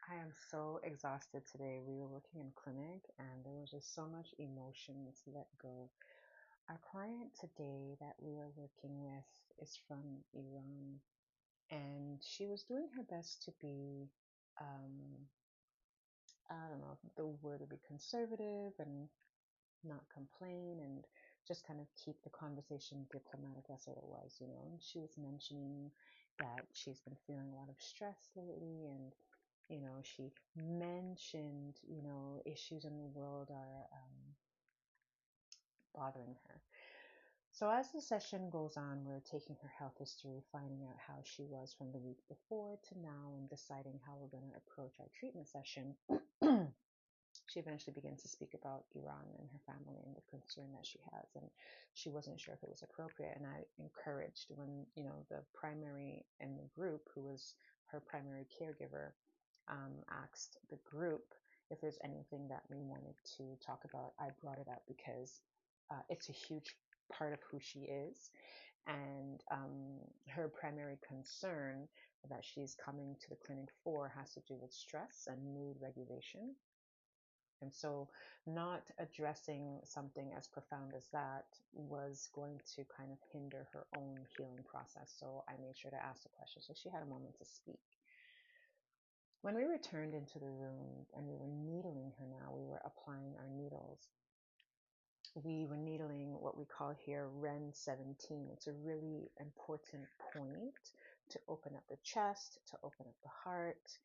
I am so exhausted today. We were working in clinic and there was just so much emotion to let go. Our client today that we are working with is from Iran and she was doing her best to be, um, I don't know if the word would be conservative and not complain and just kind of keep the conversation diplomatic as it was, you know. And she was mentioning that she's been feeling a lot of stress lately and she mentioned, issues in the world are bothering her. So as the session goes on, we're taking her health history, finding out how she was from the week before to now, and deciding how we're going to approach our treatment session. She eventually begins to speak about Iran and her family and the concern that she has, and she wasn't sure if it was appropriate. And I encouraged when the primary in the group, who was her primary caregiver, asked the group if there's anything that we wanted to talk about. I brought it up because it's a huge part of who she is. And her primary concern that she's coming to the clinic for has to do with stress and mood regulation. And so, not addressing something as profound as that was going to kind of hinder her own healing process. So, I made sure to ask the question. So, she had a moment to speak. When we returned into the room and we were needling her now, we were applying our needles. We were needling what we call here REN 17. It's a really important point to open up the chest, to open up the heart.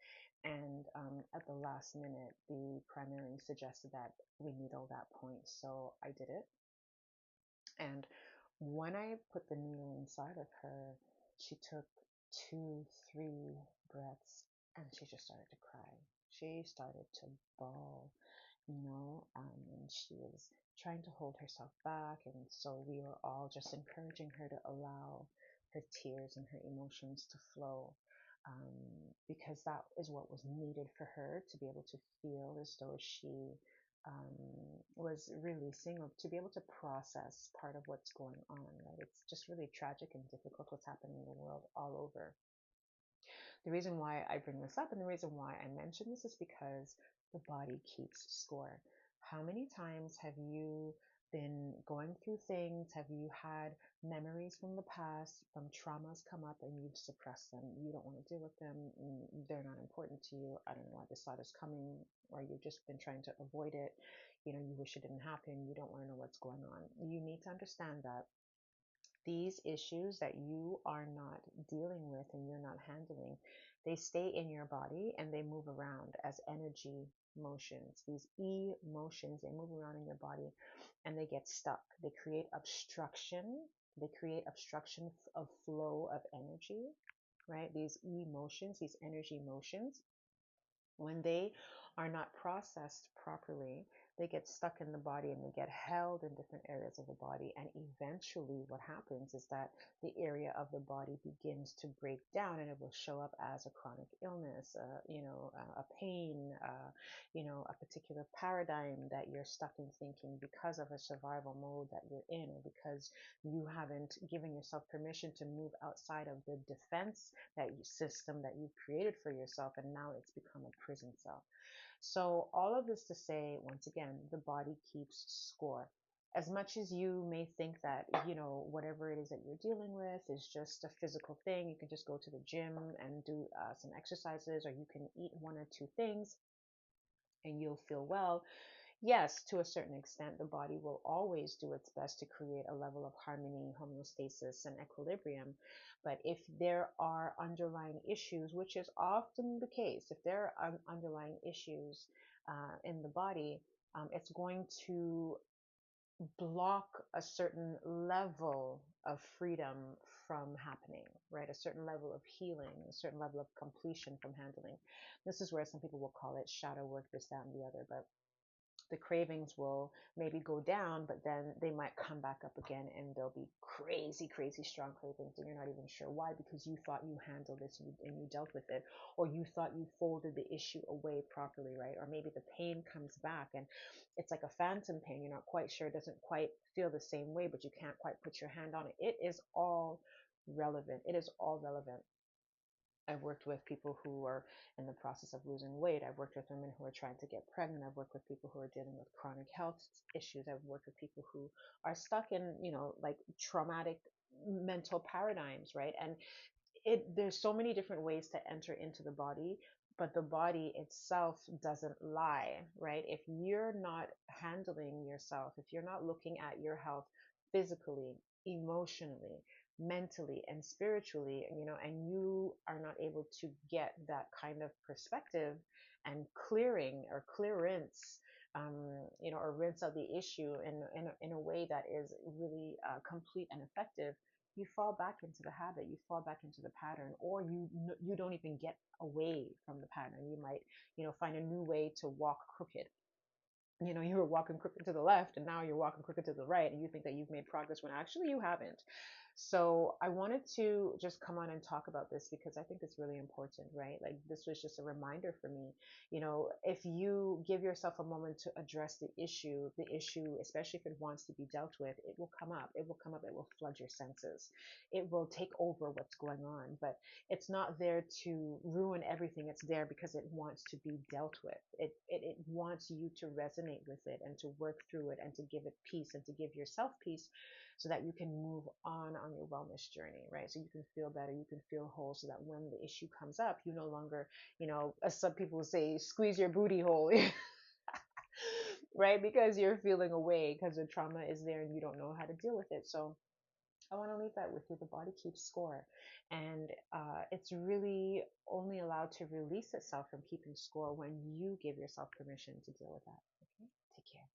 And at the last minute, the primary suggested that we needle that point. So I did it. And when I put the needle inside of her, she took 2, 3 breaths and she just started to cry. She started to bawl, and she was trying to hold herself back. And so we were all just encouraging her to allow her tears and her emotions to flow, because that is what was needed for her to be able to feel as though she was releasing, or to be able to process part of what's going on. Right? It's just really tragic and difficult what's happening in the world all over. The reason why I bring this up and the reason why I mention this is because the body keeps score. How many times have you been going through things? Have you had memories from the past, from traumas come up and you've suppressed them? You don't want to deal with them. They're not important to you. I don't know why this thought is coming, or you've just been trying to avoid it. You wish it didn't happen. You don't want to know what's going on. You need to understand that these issues that you are not dealing with and you're not handling, they stay in your body and they move around as energy motions. These emotions, they move around in your body and they get stuck. They create obstruction. They create obstruction of flow of energy, right? These emotions, these energy motions, when they are not processed properly, they get stuck in the body and they get held in different areas of the body. And eventually, what happens is that the area of the body begins to break down and it will show up as a chronic illness, a pain, a particular paradigm that you're stuck in thinking because of a survival mode that you're in, or because you haven't given yourself permission to move outside of the defense system that you've created for yourself, and now it's become a prison cell. So all of this to say, once again, the body keeps score. As much as you may think that, whatever it is that you're dealing with is just a physical thing, you can just go to the gym and do some exercises, or you can eat 1 or 2 things and you'll feel well. Yes, to a certain extent, the body will always do its best to create a level of harmony, homeostasis, and equilibrium. But if there are underlying issues, which is often the case, if there are underlying issues in the body, it's going to block a certain level of freedom from happening, right? A certain level of healing, a certain level of completion from handling. This is where some people will call it shadow work, this, that, and the other. But the cravings will maybe go down, but then they might come back up again and there'll be crazy, crazy strong cravings. And you're not even sure why, because you thought you handled this and you dealt with it, or you thought you folded the issue away properly, right? Or maybe the pain comes back and it's like a phantom pain. You're not quite sure, it doesn't quite feel the same way, but you can't quite put your hand on it. It is all relevant. It is all relevant. I've worked with people who are in the process of losing weight. I've worked with women who are trying to get pregnant. I've worked with people who are dealing with chronic health issues. I've worked with people who are stuck in, like traumatic mental paradigms, right? And there's so many different ways to enter into the body, but the body itself doesn't lie, right? If you're not handling yourself, if you're not looking at your health physically, emotionally, mentally, and spiritually, and you are not able to get that kind of perspective and clearing or clearance, or rinse out the issue in a way that is really complete and effective, you fall back into the habit, you fall back into the pattern, or you don't even get away from the pattern. You might, find a new way to walk crooked. You were walking crooked to the left and now you're walking crooked to the right, and you think that you've made progress when actually you haven't. So I wanted to just come on and talk about this because I think it's really important, right? Like, this was just a reminder for me. If you give yourself a moment to address the issue, especially if it wants to be dealt with, it will come up. It will come up. It will flood your senses. It will take over what's going on. But it's not there to ruin everything. It's there because it wants to be dealt with. It wants you to resonate with it and to work through it and to give it peace and to give yourself peace, so that you can move on your wellness journey, right? So you can feel better, you can feel whole, so that when the issue comes up, you no longer, as some people say, squeeze your booty hole, right? Because you're feeling away because the trauma is there and you don't know how to deal with it. So I want to leave that with you. The body keeps score, and it's really only allowed to release itself from keeping score when you give yourself permission to deal with that. Okay, take care.